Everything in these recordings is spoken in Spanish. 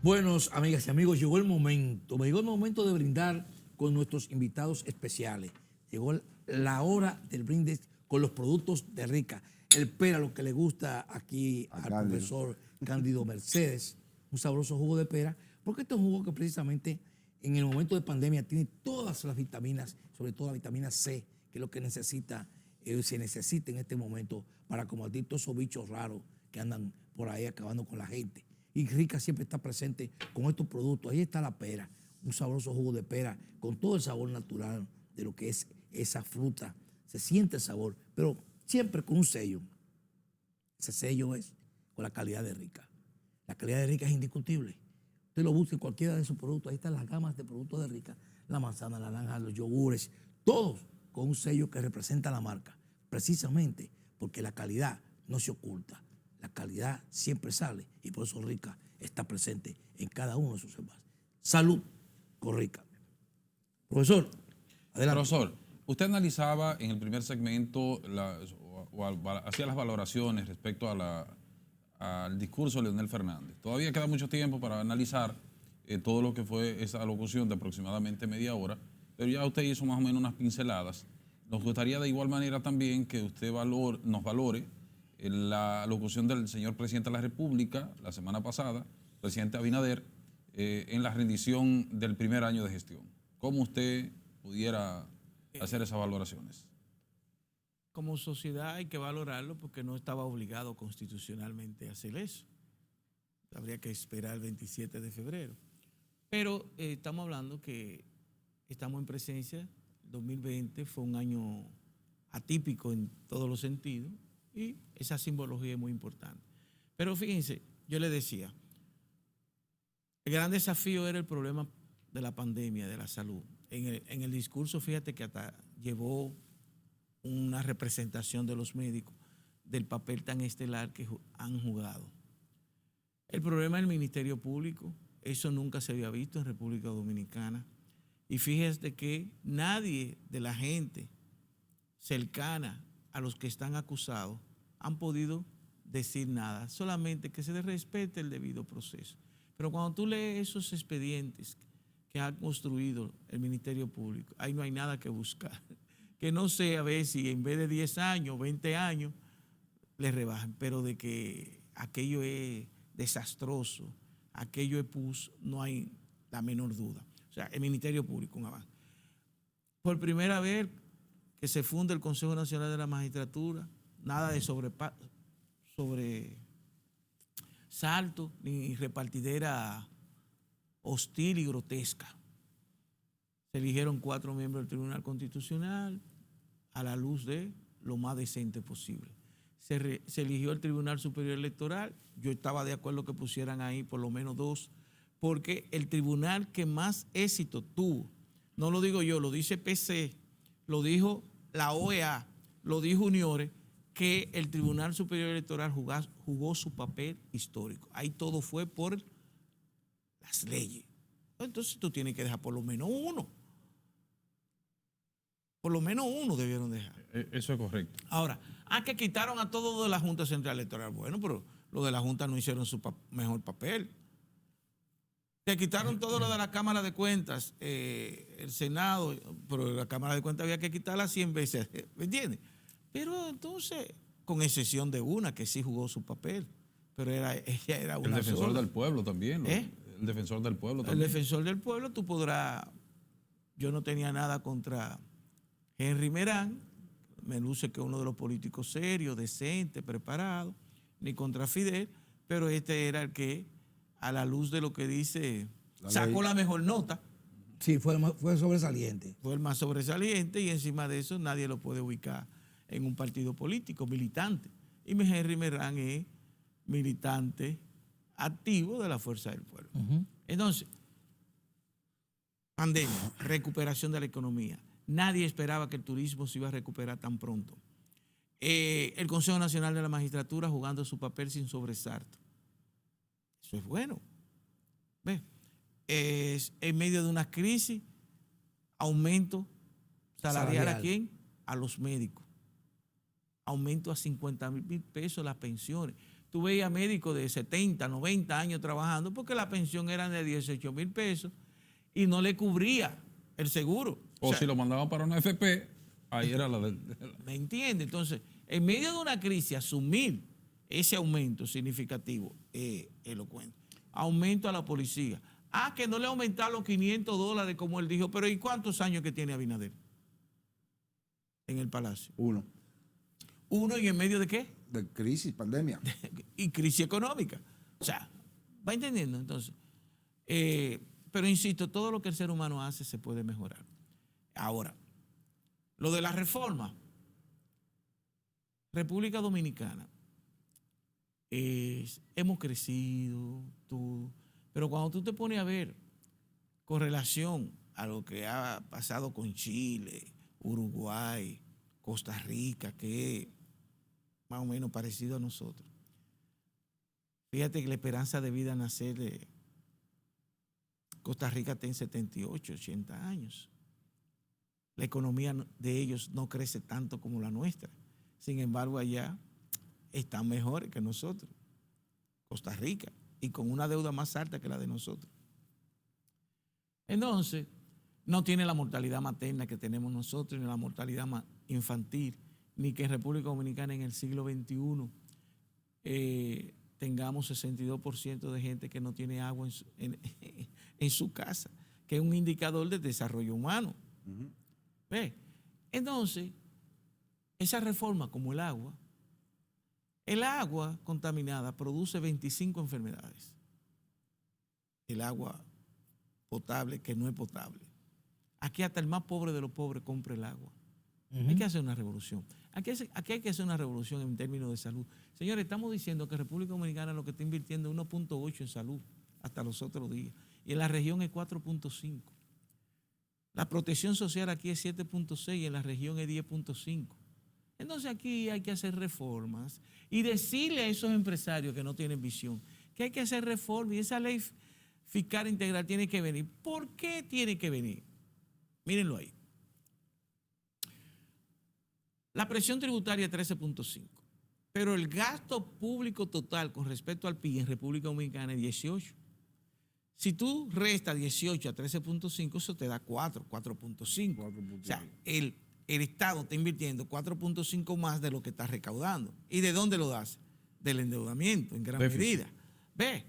Buenos amigas y amigos, llegó el momento, me llegó el momento de brindar con nuestros invitados especiales. Llegó la hora del brindis con los productos de Rica. El pera, lo que le gusta aquí al profesor Cándido Mercedes, un sabroso jugo de pera, porque este es un jugo que precisamente en el momento de pandemia tiene todas las vitaminas, sobre todo la vitamina C, que es lo que se necesita en este momento para combatir todos esos bichos raros que andan por ahí acabando con la gente. Y Rica siempre está presente con estos productos. Ahí está la pera, un sabroso jugo de pera con todo el sabor natural de lo que es esa fruta. Se siente el sabor, pero siempre con un sello. Ese sello es con la calidad de Rica. La calidad de Rica es indiscutible. Usted lo busca en cualquiera de sus productos. Ahí están las gamas de productos de Rica. La manzana, la naranja, los yogures, todos con un sello que representa la marca. Precisamente porque la calidad no se oculta. La calidad siempre sale y por eso Rica está presente en cada uno de sus envases. Salud con Rica. Profesor, adelante. Profesor, usted analizaba en el primer segmento hacía las valoraciones respecto al discurso de Leonel Fernández. Todavía queda mucho tiempo para analizar todo lo que fue esa alocución de aproximadamente media hora, pero ya usted hizo más o menos unas pinceladas. Nos gustaría de igual manera también que usted nos valore la locución del señor presidente de la República la semana pasada, presidente Abinader, en la rendición del primer año de gestión. ¿Cómo usted pudiera hacer esas valoraciones? Como sociedad hay que valorarlo porque no estaba obligado constitucionalmente a hacer eso. Habría que esperar el 27 de febrero. Pero estamos hablando que estamos en presencia. 2020 fue un año atípico en todos los sentidos y esa simbología es muy importante. Pero fíjense, yo le decía, el gran desafío era el problema de la pandemia, de la salud. En el discurso, fíjate que hasta llevó una representación de los médicos del papel tan estelar que han jugado. El problema del Ministerio Público, eso nunca se había visto en República Dominicana. Y fíjate que nadie de la gente cercana a los que están acusados han podido decir nada, solamente que se les respete el debido proceso. Pero cuando tú lees esos expedientes que ha construido el Ministerio Público, ahí no hay nada que buscar. Que no sé a ver si en vez de 10 años, 20 años, le rebajan, pero de que aquello es desastroso, aquello es pus, no hay la menor duda. O sea, el Ministerio Público, un avance. Por primera vez que se funda el Consejo Nacional de la Magistratura, nada de sobresalto ni repartidera hostil y grotesca. Se eligieron 4 miembros del Tribunal Constitucional a la luz de lo más decente posible. Se eligió el Tribunal Superior Electoral. Yo estaba de acuerdo que pusieran ahí por lo menos 2, porque el tribunal que más éxito tuvo, no lo digo yo, lo dice PC, lo dijo la OEA, lo dijo Uniores, que el Tribunal Superior Electoral jugó su papel histórico. Ahí todo fue por las leyes. Entonces tú tienes que dejar por lo menos uno. Por lo menos uno debieron dejar. Eso es correcto. Ahora, que quitaron a todos de la Junta Central Electoral. Bueno, pero los de la Junta no hicieron su mejor papel. Se quitaron todo lo de la Cámara de Cuentas, el Senado, pero la Cámara de Cuentas había que quitarla 100 veces, ¿me entiendes? Pero entonces, con excepción de una que sí jugó su papel, pero ella era una El defensor sola. del pueblo también. El defensor del pueblo también. El defensor del pueblo, tú podrás. Yo no tenía nada contra Henry Merán, me luce que es uno de los políticos serios, decentes, preparados, ni contra Fidel, pero este era el que, a la luz de lo que dice, sacó la mejor nota. Sí, fue sobresaliente. Fue el más sobresaliente y encima de eso nadie lo puede ubicar en un partido político, militante. Y Henry Merán es militante activo de la Fuerza del Pueblo. Entonces, pandemia, recuperación de la economía. Nadie esperaba que el turismo se iba a recuperar tan pronto. El Consejo Nacional de la Magistratura jugando su papel sin sobresalto. Eso es bueno. ¿Ves? En medio de una crisis, aumento salarial ¿a quién? A los médicos. Aumento a 50,000 pesos las pensiones. tú veías médicos de 70, 90 años trabajando porque la pensión era de 18,000 pesos y no le cubría el seguro. O sea, si lo mandaban para una FP, ahí era la del... ¿Me entiende? Entonces, en medio de una crisis, asumir ese aumento significativo es elocuente. Aumento a la policía. Que no le aumentaron los $500, como él dijo, pero ¿y cuántos años que tiene Abinader en el Palacio? Uno. ¿Uno y en medio de qué? De crisis, pandemia. Y crisis económica. O sea, ¿va entendiendo? Entonces, pero insisto, todo lo que el ser humano hace se puede mejorar. Ahora, lo de la reforma. República Dominicana, hemos crecido, todo, pero cuando tú te pones a ver con relación a lo que ha pasado con Chile, Uruguay, Costa Rica, que es más o menos parecido a nosotros. Fíjate que la esperanza de vida nacer de Costa Rica está en 78, 80 años. La economía de ellos no crece tanto como la nuestra. Sin embargo, allá están mejores que nosotros, Costa Rica, y con una deuda más alta que la de nosotros. Entonces, no tiene la mortalidad materna que tenemos nosotros, ni la mortalidad infantil, ni que en República Dominicana en el siglo XXI tengamos 62% de gente que no tiene agua en su casa, que es un indicador de desarrollo humano. ¿Ve? Entonces, esa reforma como el agua contaminada produce 25 enfermedades. El agua potable que no es potable. Aquí hasta el más pobre de los pobres compra el agua. Hay que hacer una revolución. Aquí hay que hacer una revolución en términos de salud. Señores, estamos diciendo que República Dominicana lo que está invirtiendo es 1.8 en salud hasta los otros días. Y en la región es 4.5. La protección social aquí es 7.6 y en la región es 10.5. Entonces aquí hay que hacer reformas y decirle a esos empresarios que no tienen visión que hay que hacer reformas y esa ley fiscal integral tiene que venir. ¿Por qué tiene que venir? Mírenlo ahí. La presión tributaria es 13.5, pero el gasto público total con respecto al PIB en República Dominicana es 18. Si tú restas 18 a 13.5, eso te da 4.5. O sea, el Estado está invirtiendo 4.5 más de lo que está recaudando. ¿Y de dónde lo das? Del endeudamiento, en gran medida. ¿Ve?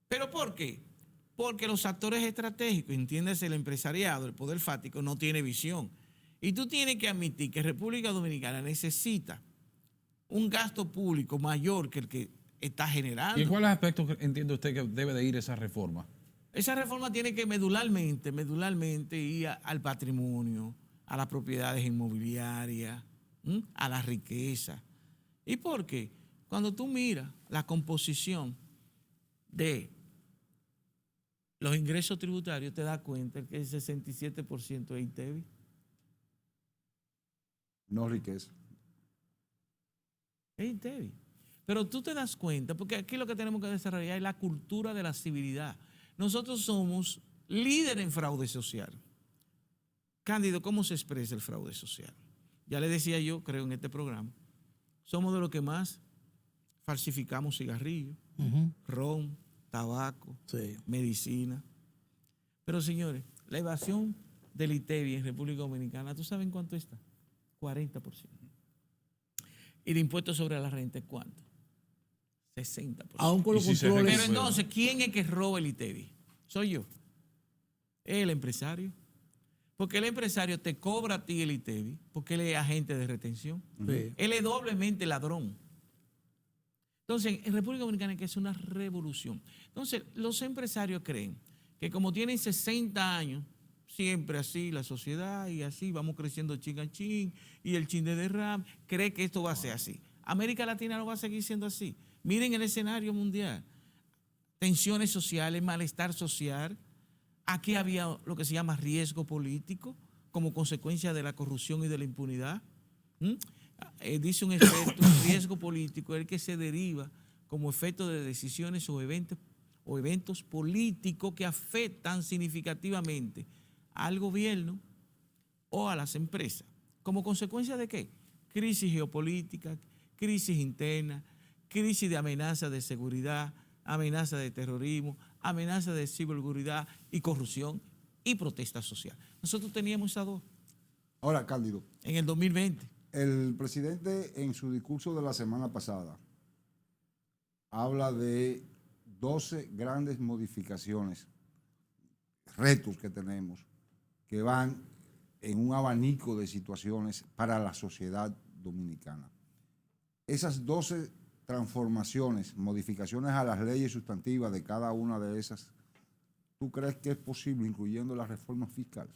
¿Pero por qué? Porque los actores estratégicos, entiéndase el empresariado, el poder fáctico, no tiene visión. Y tú tienes que admitir que República Dominicana necesita un gasto público mayor que el que está generando. ¿Y en cuáles aspectos entiende usted que debe de ir esa reforma? Esa reforma tiene que medularmente ir al patrimonio, a las propiedades inmobiliarias, a la riqueza. ¿Y por qué? Cuando tú miras la composición de los ingresos tributarios, te das cuenta que el 67% es ITEVI. No riqueza. Es ITEVI. Pero tú te das cuenta, porque aquí lo que tenemos que desarrollar es la cultura de la civilidad. Nosotros somos líderes en fraude social. Cándido, ¿cómo se expresa el fraude social? Ya le decía yo, creo, en este programa, somos de los que más falsificamos cigarrillos, ron, tabaco, medicina. Pero, señores, la evasión del ITEVI en República Dominicana, ¿tú sabes cuánto está? 40%. ¿Y de impuestos sobre la renta cuánto? 60%. Aún con los controles. Pero entonces, ¿quién es que roba el ITEVI? Soy yo. El empresario. Porque el empresario te cobra a ti el ITEVI, porque él es agente de retención. Sí. Él es doblemente ladrón. Entonces, en República Dominicana hay que hacer una revolución. Entonces, los empresarios creen que como tienen 60 años, siempre así la sociedad y así vamos creciendo chin a chin y el chin de derrame, cree que esto va a ser así. América Latina no va a seguir siendo así. Miren el escenario mundial. Tensiones sociales, malestar social. Aquí había lo que se llama riesgo político como consecuencia de la corrupción y de la impunidad. Dice un experto, el riesgo político es el que se deriva como efecto de decisiones o eventos políticos que afectan significativamente al gobierno o a las empresas. ¿Como consecuencia de qué? Crisis geopolítica, crisis interna, crisis de amenaza de seguridad, amenaza de terrorismo, amenaza de ciberseguridad y corrupción y protesta social. Nosotros teníamos esas dos Ahora, Cándido, en el 2020. el presidente en su discurso de la semana pasada habla de 12 grandes modificaciones, retos que tenemos, que van en un abanico de situaciones para la sociedad dominicana. Esas 12 transformaciones, modificaciones a las leyes sustantivas de cada una de esas, ¿tú crees que es posible, incluyendo la reforma fiscal?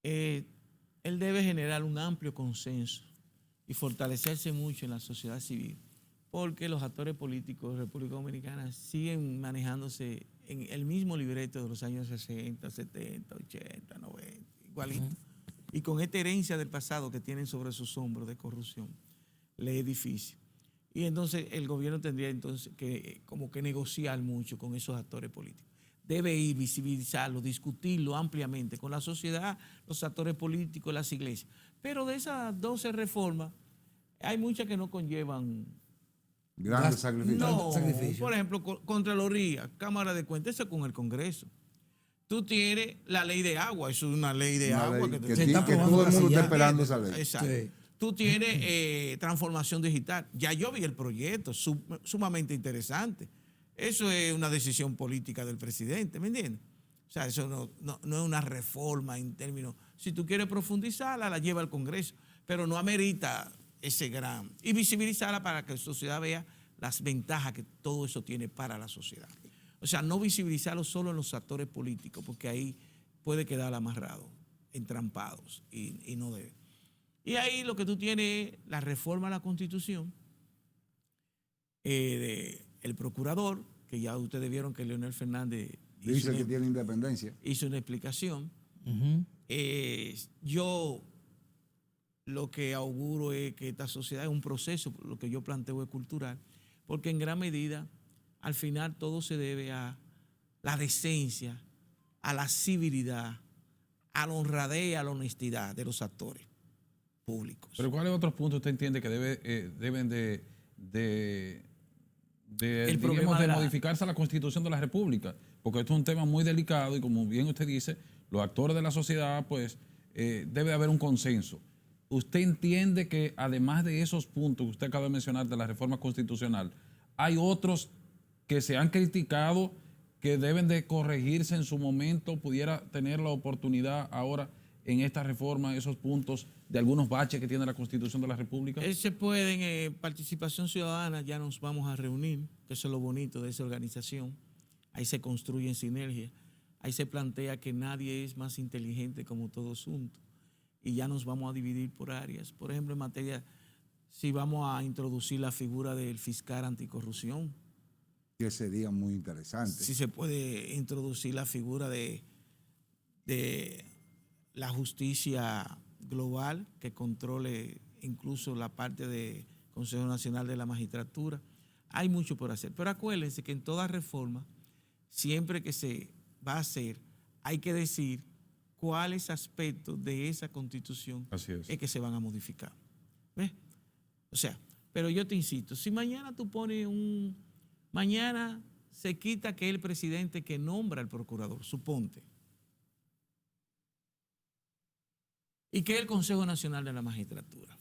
Él debe generar un amplio consenso y fortalecerse mucho en la sociedad civil, porque los actores políticos de República Dominicana siguen manejándose en el mismo libreto de los años 60, 70, 80, 90, igualito. Y con esta herencia del pasado que tienen sobre sus hombros de corrupción, le es difícil. Y entonces el gobierno tendría entonces que como que negociar mucho con esos actores políticos. Debe ir, visibilizarlo, discutirlo ampliamente con la sociedad, los actores políticos, las iglesias. Pero de esas 12 reformas, hay muchas que no conllevan Grandes sacrificios. no, sacrificio. por ejemplo, Contraloría, Cámara de Cuentas, eso con el Congreso. Tú tienes la ley de agua, eso es una ley de Una agua ley que que se está todo aprobando el mundo así está ya. esperando esa ley. Exacto. Sí. Tú tienes transformación digital. Ya yo vi el proyecto, sumamente interesante. Eso es una decisión política del presidente, ¿me entiendes? O sea, eso no es una reforma en términos. Si tú quieres profundizarla, la lleva al Congreso, pero no amerita ese gran. Y visibilizarla para que la sociedad vea las ventajas que todo eso tiene para la sociedad. O sea, no visibilizarlo solo en los actores políticos, porque ahí puede quedar amarrado, entrampados, y no debe. Y ahí lo que tú tienes es la reforma a la Constitución, el procurador, que ya ustedes vieron que Leonel Fernández Dice que tiene independencia. hizo una explicación. Ujú. Yo lo que auguro es que esta sociedad es un proceso, lo que yo planteo es cultural, porque en gran medida, al final, todo se debe a la decencia, a la civilidad, a la honradez, a la honestidad de los actores públicos. Pero ¿cuáles otros puntos usted entiende que deben problema de de la- modificarse a la Constitución de la República? Porque esto es un tema muy delicado y como bien usted dice, los actores de la sociedad, pues debe haber un consenso. ¿Usted entiende que además de esos puntos que usted acaba de mencionar de la reforma constitucional, hay otros que se han criticado que deben de corregirse en su momento? ¿Pudiera tener la oportunidad ahora en esta reforma, esos puntos de algunos baches que tiene la Constitución de la República? Se pueden, participación ciudadana, ya nos vamos a reunir, que eso es lo bonito de esa organización. Ahí se construyen sinergias, ahí se plantea que nadie es más inteligente como todos juntos. Y ya nos vamos a dividir por áreas. Por ejemplo, en materia, si vamos a introducir la figura del fiscal anticorrupción, Que sería muy interesante. si se puede introducir la figura de la justicia global que controle incluso la parte del Consejo Nacional de la Magistratura. Hay mucho por hacer. Pero acuérdense que en toda reforma, siempre que se va a hacer, hay que decir cuáles aspectos de esa Constitución Así es. que se van a modificar. ¿Ves? O sea, pero yo te insisto, si mañana tú pones mañana se quita que el presidente que nombra al procurador, suponte, y que es el Consejo Nacional de la Magistratura.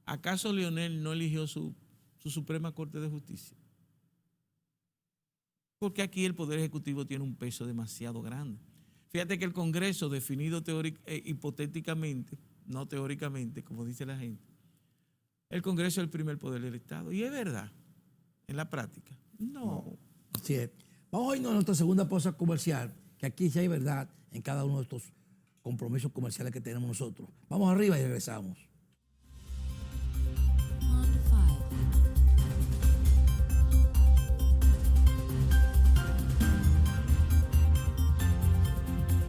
¿Acaso Leonel no eligió su Suprema Corte de Justicia? Porque aquí el Poder Ejecutivo tiene un peso demasiado grande. Fíjate que el Congreso, definido hipotéticamente, no teóricamente, como dice la gente, el Congreso es el primer poder del Estado. Y es verdad, en la práctica. No. Así es. Vamos a irnos a nuestra segunda pausa comercial, que aquí sí hay verdad en cada uno de estos compromisos comerciales que tenemos nosotros. Vamos arriba y regresamos.